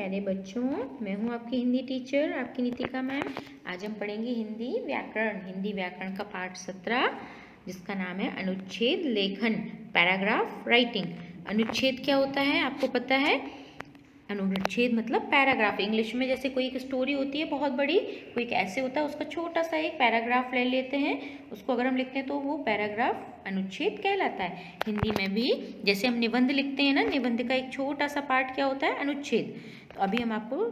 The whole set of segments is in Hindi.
प्यारे बच्चों, मैं हूं आपकी हिंदी टीचर, आपकी नितिका मैम। आज हम पढ़ेंगे हिंदी व्याकरण का पाठ 17, जिसका नाम है अनुच्छेद लेखन, पैराग्राफ राइटिंग। अनुच्छेद क्या होता है आपको पता है? अनुच्छेद मतलब पैराग्राफ। इंग्लिश में जैसे कोई एक स्टोरी होती है बहुत बड़ी, कोई एक ऐसे होता है, उसका छोटा सा एक पैराग्राफ ले लेते हैं, उसको अगर हम लिखते हैं तो वो पैराग्राफ अनुच्छेद कहलाता है। हिंदी में भी जैसे हम निबंध लिखते हैं ना, निबंध का एक छोटा सा पार्ट क्या होता है? अनुच्छेद। तो अभी हम आपको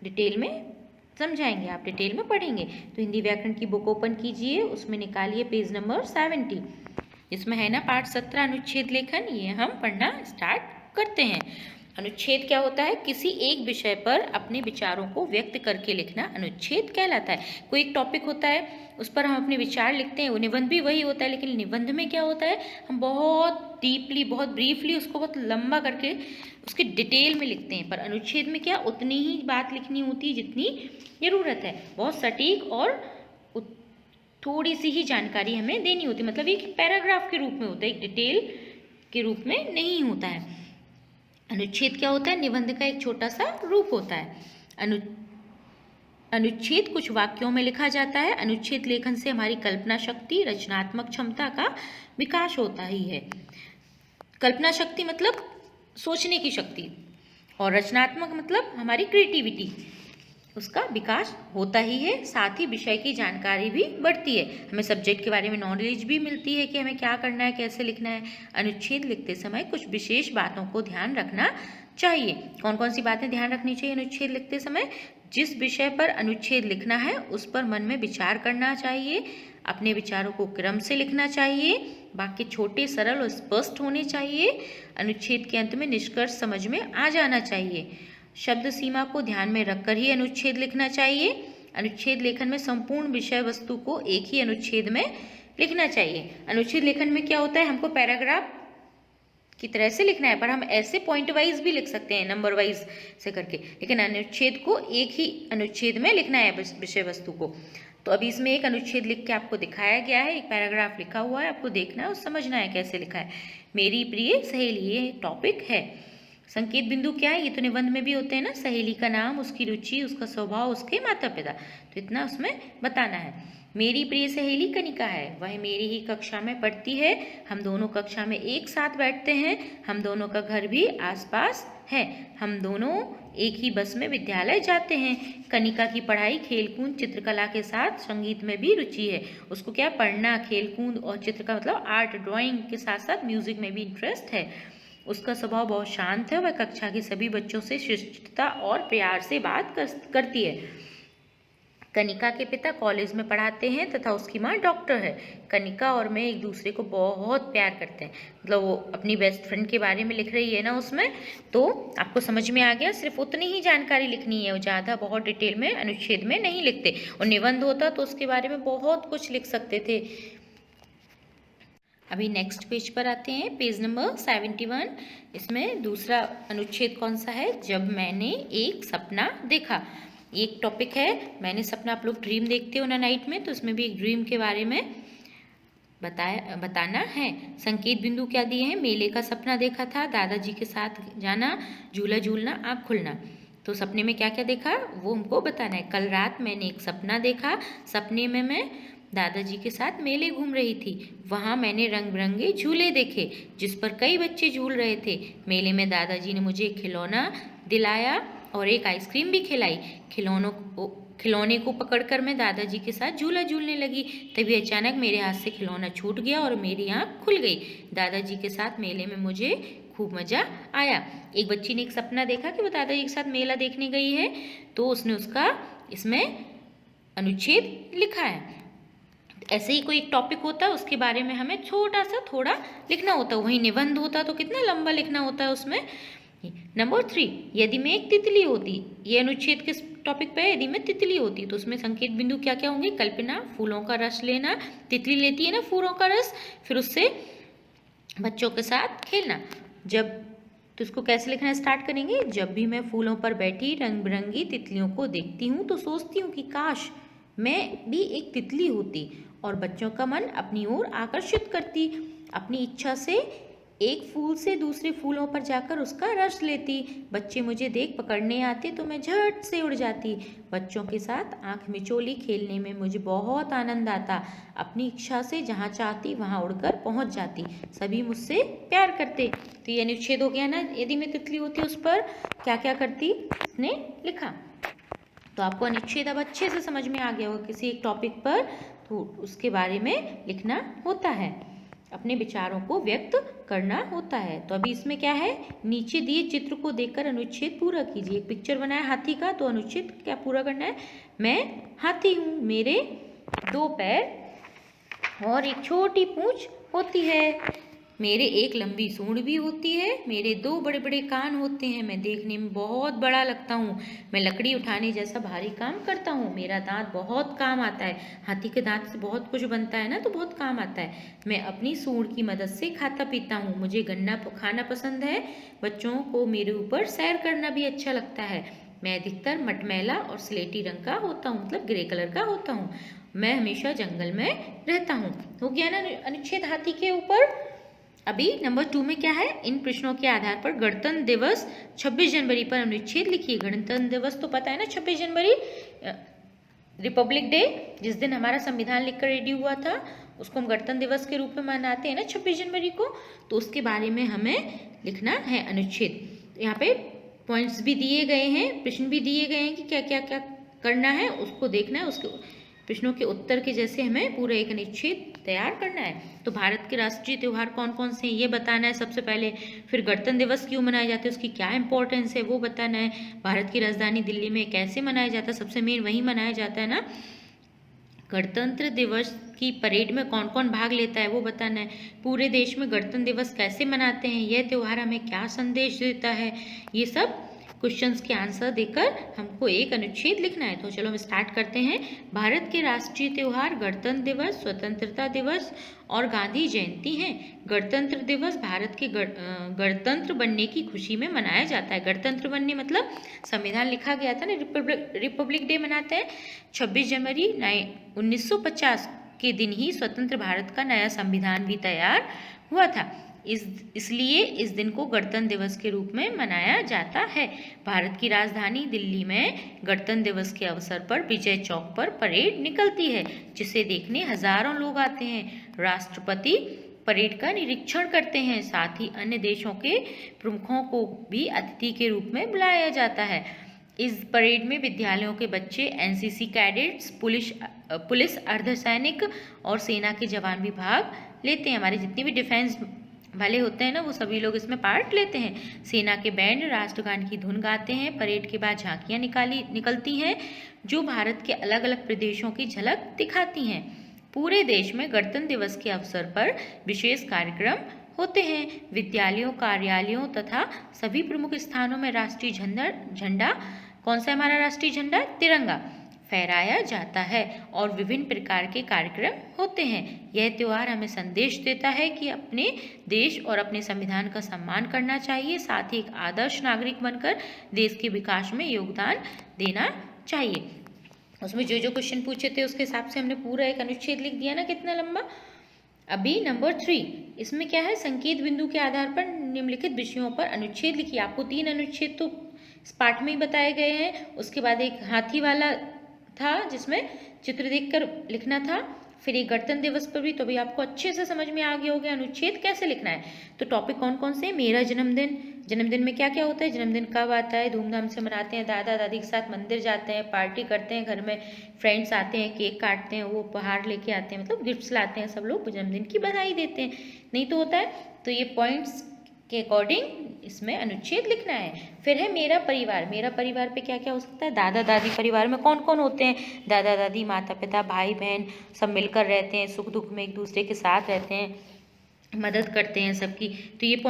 डिटेल में समझाएंगे, आप डिटेल में पढ़ेंगे। तो हिंदी व्याकरण की बुक ओपन कीजिए, उसमें निकालिए पेज नंबर 70, इसमें है ना पाठ 17 अनुच्छेद लेखन। ये हम पढ़ना स्टार्ट करते हैं। अनुच्छेद क्या होता है? किसी एक विषय पर अपने विचारों को व्यक्त करके लिखना अनुच्छेद कहलाता है। कोई एक टॉपिक होता है, उस पर हम अपने विचार लिखते हैं। वो निबंध भी वही होता है, लेकिन निबंध में क्या होता है, हम बहुत डीपली, बहुत ब्रीफली उसको बहुत लंबा करके उसके डिटेल में लिखते हैं। पर अनुच्छेद में क्या, उतनी ही बात लिखनी होती है जितनी ज़रूरत है। बहुत सटीक और थोड़ी सी ही जानकारी हमें देनी होती है। मतलब एक पैराग्राफ के रूप में होता है, एक डिटेल के रूप में नहीं होता है। अनुच्छेद क्या होता है? निबंध का एक छोटा सा रूप होता है। अनुच्छेद कुछ वाक्यों में लिखा जाता है। अनुच्छेद लेखन से हमारी कल्पना शक्ति, रचनात्मक क्षमता का विकास होता ही है। कल्पना शक्ति मतलब सोचने की शक्ति, और रचनात्मक मतलब हमारी क्रिएटिविटी, उसका विकास होता ही है। साथ ही विषय की जानकारी भी बढ़ती है, हमें सब्जेक्ट के बारे में नॉलेज भी मिलती है कि हमें क्या करना है, कैसे लिखना है। अनुच्छेद लिखते समय कुछ विशेष बातों को ध्यान रखना चाहिए। कौन कौन सी बातें ध्यान रखनी चाहिए अनुच्छेद लिखते समय? जिस विषय पर अनुच्छेद लिखना है उस पर मन में विचार करना चाहिए। अपने विचारों को क्रम से लिखना चाहिए। वाक्य छोटे, सरल और स्पष्ट होने चाहिए। अनुच्छेद के अंत में निष्कर्ष समझ में आ जाना चाहिए। शब्द सीमा को ध्यान में रखकर ही अनुच्छेद लिखना चाहिए। अनुच्छेद लेखन में संपूर्ण विषय वस्तु को एक ही अनुच्छेद में लिखना चाहिए। अनुच्छेद लेखन में क्या होता है, हमको पैराग्राफ की तरह से लिखना है, पर हम ऐसे पॉइंट वाइज भी लिख सकते हैं, नंबर वाइज से करके, लेकिन अनुच्छेद को एक ही अनुच्छेद में लिखना है विषय वस्तु को। तो अभी इसमें एक अनुच्छेद लिख के आपको दिखाया गया है, एक पैराग्राफ लिखा हुआ है, आपको देखना है और समझना है कैसे लिखा है। मेरी प्रिय सहेली, ये टॉपिक है। संकेत बिंदु क्या है? ये तो निबंध में भी होते हैं ना, सहेली का नाम, उसकी रुचि, उसका स्वभाव, उसके माता पिता, तो इतना उसमें बताना है। मेरी प्रिय सहेली कनिका है, वह मेरी ही कक्षा में पढ़ती है। हम दोनों कक्षा में एक साथ बैठते हैं। हम दोनों का घर भी आसपास है। हम दोनों एक ही बस में विद्यालय जाते हैं। कनिका की पढ़ाई, खेलकूद, चित्रकला के साथ संगीत में भी रुचि है। उसको क्या, पढ़ना, खेलकूद और चित्र का मतलब आर्ट, ड्राइंग के साथ साथ म्यूजिक में भी इंटरेस्ट है। उसका स्वभाव बहुत शांत है। वह कक्षा के सभी बच्चों से शिष्टता और प्यार से बात करती है। कनिका के पिता कॉलेज में पढ़ाते हैं तथा उसकी माँ डॉक्टर है। कनिका और मैं एक दूसरे को बहुत प्यार करते हैं। मतलब वो अपनी बेस्ट फ्रेंड के बारे में लिख रही है ना उसमें, तो आपको समझ में आ गया। सिर्फ उतनी ही जानकारी लिखनी है, वो ज़्यादा बहुत डिटेल में अनुच्छेद में नहीं लिखते। और निबंध होता तो उसके बारे में बहुत कुछ लिख सकते थे। अभी नेक्स्ट पेज पर आते हैं, पेज नंबर 71। इसमें दूसरा अनुच्छेद कौन सा है? जब मैंने एक सपना देखा। एक टॉपिक है, मैंने सपना, आप लोग ड्रीम देखते हो ना नाइट में, तो इसमें भी एक ड्रीम के बारे में बताना है। संकेत बिंदु क्या दिए हैं? मेले का सपना देखा था, दादाजी के साथ जाना, झूला झूलना, आँख खुलना। तो सपने में क्या क्या देखा वो हमको बताना है। कल रात मैंने एक सपना देखा। सपने में मैं दादाजी के साथ मेले घूम रही थी। वहाँ मैंने रंग बिरंगे झूले देखे जिस पर कई बच्चे झूल रहे थे। मेले में दादाजी ने मुझे खिलौना दिलाया और एक आइसक्रीम भी खिलाई। खिलौने को पकड़कर मैं दादाजी के साथ झूला झूलने लगी। तभी अचानक मेरे हाथ से खिलौना छूट गया और मेरी आँख खुल गई। दादाजी के साथ मेले में मुझे खूब मज़ा आया। एक बच्ची ने एक सपना देखा कि वो दादाजी के साथ मेला देखने गई है, तो उसने उसका इसमें अनुच्छेद लिखा है। ऐसे ही कोई एक टॉपिक होता है, उसके बारे में हमें छोटा सा थोड़ा लिखना होता है। वही निबंध होता तो कितना लंबा लिखना होता है उसमें। नंबर 3, यदि मैं एक तितली होती। ये अनुच्छेद किस टॉपिक पे है? यदि मैं तितली होती। तो उसमें संकेत बिंदु क्या क्या होंगे? कल्पना, फूलों का रस लेना, तितली लेती है ना फूलों का रस, फिर उससे बच्चों के साथ खेलना। जब, तो इसको कैसे लिखना स्टार्ट करेंगे? जब भी मैं फूलों पर बैठी रंग बिरंगी तितलियों को देखती हूँ तो सोचती हूँ कि काश मैं भी एक तितली होती और बच्चों का मन अपनी ओर आकर्षित करती। अपनी इच्छा से एक फूल से दूसरे फूलों पर जाकर उसका रस लेती। बच्चे मुझे देख पकड़ने आते तो मैं झट से उड़ जाती। बच्चों के साथ आंख मिचोली खेलने में मुझे बहुत आनंद आता। अपनी इच्छा से जहाँ चाहती वहाँ उड़कर पहुँच जाती। सभी मुझसे प्यार करते। तो ये अनुच्छेद हो गया ना। यदि मैं तितली होती उस पर क्या क्या करती, उसने लिखा। तो आपको अनुच्छेद अब अच्छे से समझ में आ गया होगा किसी एक टॉपिक पर, तो उसके बारे में लिखना होता है, अपने विचारों को व्यक्त करना होता है। तो अभी इसमें क्या है, नीचे दिए चित्र को देखकर अनुच्छेद पूरा कीजिए। एक पिक्चर बनाया हाथी का, तो अनुच्छेद क्या पूरा करना है, मैं हाथी हूँ, मेरे 2 पैर और एक छोटी पूंछ होती है, मेरे एक लंबी सूंड भी होती है, मेरे 2 बड़े बड़े कान होते हैं, मैं देखने में बहुत बड़ा लगता हूँ, मैं लकड़ी उठाने जैसा भारी काम करता हूँ, मेरा दांत बहुत काम आता है। हाथी के दांत से बहुत कुछ बनता है ना, तो बहुत काम आता है। मैं अपनी सूंड की मदद से खाता पीता हूँ, मुझे गन्ना खाना पसंद है, बच्चों को मेरे ऊपर सैर करना भी अच्छा लगता है। मैं अधिकतर मटमैला और स्लेटी रंग का होता हूँ, मतलब ग्रे कलर का होता हूँ। मैं हमेशा जंगल में रहता हूँ। हो गया ना अनुच्छेद हाथी के ऊपर। अभी नंबर 2 में क्या है, इन प्रश्नों के आधार पर गणतंत्र दिवस 26 जनवरी पर अनुच्छेद लिखिए। गणतंत्र दिवस तो पता है ना, 26 जनवरी रिपब्लिक डे, जिस दिन हमारा संविधान लिखकर रेडी हुआ था, उसको हम गणतंत्र दिवस के रूप में मनाते हैं ना 26 जनवरी को। तो उसके बारे में हमें लिखना है अनुच्छेद। यहाँ पे पॉइंट्स भी दिए गए हैं, प्रश्न भी दिए गए हैं कि क्या क्या क्या करना है, उसको देखना है, उसके प्रश्नों के उत्तर के जैसे हमें पूरा एक अनुच्छेद तैयार करना है। तो भारत के राष्ट्रीय त्यौहार कौन कौन से हैं ये बताना है सबसे पहले, फिर गणतंत्र दिवस क्यों मनाया जाता है, उसकी क्या इंपॉर्टेंस है वो बताना है, भारत की राजधानी दिल्ली में कैसे मनाया जाता है, सबसे मेन वही मनाया जाता है ना। गणतंत्र दिवस की परेड में कौन कौन भाग लेता है वो बताना है, पूरे देश में गणतंत्र दिवस कैसे मनाते हैं, यह त्यौहार हमें क्या संदेश देता है, ये सब क्वेश्चंस के आंसर देकर हमको एक अनुच्छेद लिखना है। तो चलो हम स्टार्ट करते हैं। भारत के राष्ट्रीय त्यौहार गणतंत्र दिवस, स्वतंत्रता दिवस और गांधी जयंती हैं। गणतंत्र दिवस भारत के गणतंत्र बनने की खुशी में मनाया जाता है। गणतंत्र बनने मतलब संविधान लिखा गया था ना, रिपब्लिक डे मनाते हैं। 26 जनवरी 1950 के दिन ही स्वतंत्र भारत का नया संविधान भी तैयार हुआ था। इसलिए इस दिन को गणतंत्र दिवस के रूप में मनाया जाता है। भारत की राजधानी दिल्ली में गणतंत्र दिवस के अवसर पर विजय चौक पर परेड निकलती है, जिसे देखने हजारों लोग आते हैं। राष्ट्रपति परेड का निरीक्षण करते हैं, साथ ही अन्य देशों के प्रमुखों को भी अतिथि के रूप में बुलाया जाता है। इस परेड में विद्यालयों के बच्चे, एनसीसी कैडेट्स, पुलिस अर्धसैनिक और सेना के जवान भी भाग लेते हैं। हमारे जितने भी डिफेंस वाले होते हैं ना, वो सभी लोग इसमें पार्ट लेते हैं। सेना के बैंड राष्ट्रगान की धुन गाते हैं। परेड के बाद झांकियां निकलती हैं, जो भारत के अलग अलग प्रदेशों की झलक दिखाती हैं। पूरे देश में गणतंत्र दिवस के अवसर पर विशेष कार्यक्रम होते हैं। विद्यालयों, कार्यालयों तथा सभी प्रमुख स्थानों में राष्ट्रीय झंडा, कौन सा हमारा राष्ट्रीय झंडा, तिरंगा, फहराया जाता है और विभिन्न प्रकार के कार्यक्रम होते हैं। यह त्यौहार हमें संदेश देता है कि अपने देश और अपने संविधान का सम्मान करना चाहिए, साथ ही एक आदर्श नागरिक बनकर देश के विकास में योगदान देना चाहिए। उसमें जो जो क्वेश्चन पूछे थे उसके हिसाब से हमने पूरा एक अनुच्छेद लिख दिया ना, कितना लंबा। अभी नंबर 3, इसमें क्या है, संकेत बिंदु के आधार पर निम्नलिखित विषयों पर अनुच्छेद लिखिए। आपको 3 अनुच्छेद तो इस पाठ में ही बताए गए हैं। उसके बाद एक हाथी वाला था जिसमें चित्र देखकर लिखना था, फिर एक गणतंत्र दिवस पर भी, तो भी आपको अच्छे से समझ में आ गया होगा अनुच्छेद कैसे लिखना है। तो टॉपिक कौन कौन से, मेरा जन्मदिन, जन्मदिन में क्या क्या होता है, जन्मदिन कब आता है, धूमधाम से मनाते हैं, दादा दादी के साथ मंदिर जाते हैं, पार्टी करते हैं, घर में फ्रेंड्स आते हैं, केक काटते हैं, वो उपहार लेके आते हैं, मतलब गिफ्ट्स लाते हैं, सब लोग जन्मदिन की बधाई देते हैं, नहीं तो होता है। तो ये पॉइंट्स के अकॉर्डिंग इसमें अनुच्छेद लिखना है। फिर है मेरा परिवार। मेरा परिवार पे क्या क्या हो सकता है, दादा दादी, परिवार में कौन कौन होते हैं, दादा दादी, माता पिता, भाई बहन, सब मिलकर रहते हैं, सुख दुख में एक दूसरे के साथ रहते हैं, मदद करते हैं सबकी। तो ये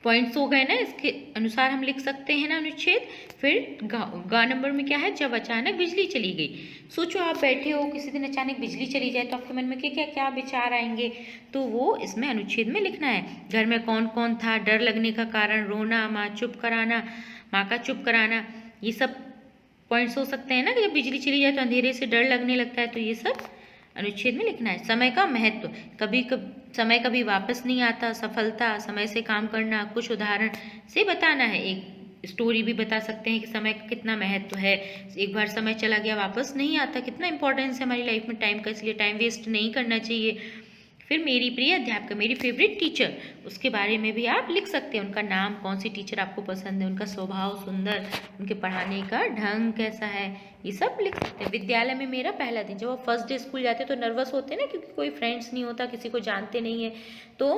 पॉइंट्स हो गए ना, इसके अनुसार हम लिख सकते हैं ना अनुच्छेद। फिर गा नंबर में क्या है, जब अचानक बिजली चली गई। सोचो आप बैठे हो, किसी दिन अचानक बिजली चली जाए तो आपके मन में क्या क्या विचार आएंगे, तो वो इसमें अनुच्छेद में लिखना है। घर में कौन कौन था, डर लगने का कारण, रोना, माँ का चुप कराना, ये सब पॉइंट्स हो सकते हैं ना कि जब बिजली चली जाए तो अंधेरे से डर लगने लगता है, तो ये सब अनुच्छेद में लिखना है। समय का महत्व, कभी समय कभी वापस नहीं आता, सफलता, समय से काम करना, कुछ उदाहरण से बताना है। एक स्टोरी भी बता सकते हैं कि समय का कितना महत्व है, एक बार समय चला गया वापस नहीं आता, कितना इंपॉर्टेंस है हमारी लाइफ में टाइम का, इसलिए टाइम वेस्ट नहीं करना चाहिए। फिर मेरी प्रिय अध्यापिका, मेरी फेवरेट टीचर, उसके बारे में भी आप लिख सकते हैं। उनका नाम, कौन सी टीचर आपको पसंद है, उनका स्वभाव सुंदर, उनके पढ़ाने का ढंग कैसा है, ये सब लिख सकते हैं। विद्यालय में मेरा पहला दिन, जब वो फर्स्ट डे स्कूल जाते तो नर्वस होते हैं ना, क्योंकि कोई फ्रेंड्स नहीं होता, किसी को जानते नहीं है, तो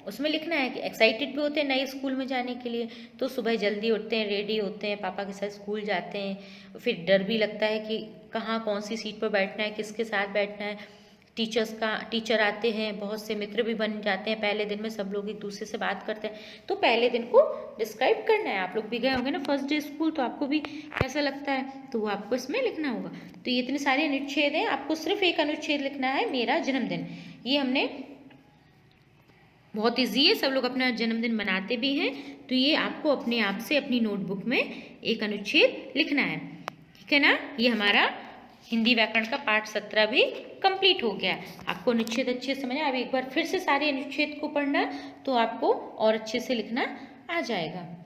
उसमें लिखना है कि एक्साइटेड भी होते हैं नए स्कूल में जाने के लिए, तो सुबह जल्दी उठते हैं, रेडी होते हैं, पापा के साथ स्कूल जाते हैं। फिर डर भी लगता है कि कहाँ कौन सी सीट पर बैठना है, किसके साथ बैठना है। टीचर आते हैं, बहुत से मित्र भी बन जाते हैं पहले दिन में, सब लोग एक दूसरे से बात करते हैं। तो पहले दिन को डिस्क्राइब करना है। आप लोग भी गए होंगे ना फर्स्ट डे स्कूल, तो आपको भी कैसा लगता है, तो वो आपको इसमें लिखना होगा। तो ये इतने सारे अनुच्छेद हैं, आपको सिर्फ एक अनुच्छेद लिखना है, मेरा जन्मदिन। ये हमने बहुत ईजी है, सब लोग अपना जन्मदिन मनाते भी हैं, तो ये आपको अपने आप से अपनी नोटबुक में एक अनुच्छेद लिखना है, ठीक है ना। ये हमारा हिंदी व्याकरण का पाठ 17 भी कंप्लीट हो गया। आपको अनुच्छेद अच्छे से समझ, अब एक बार फिर से सारे अनुच्छेद को पढ़ना, तो आपको और अच्छे से लिखना आ जाएगा।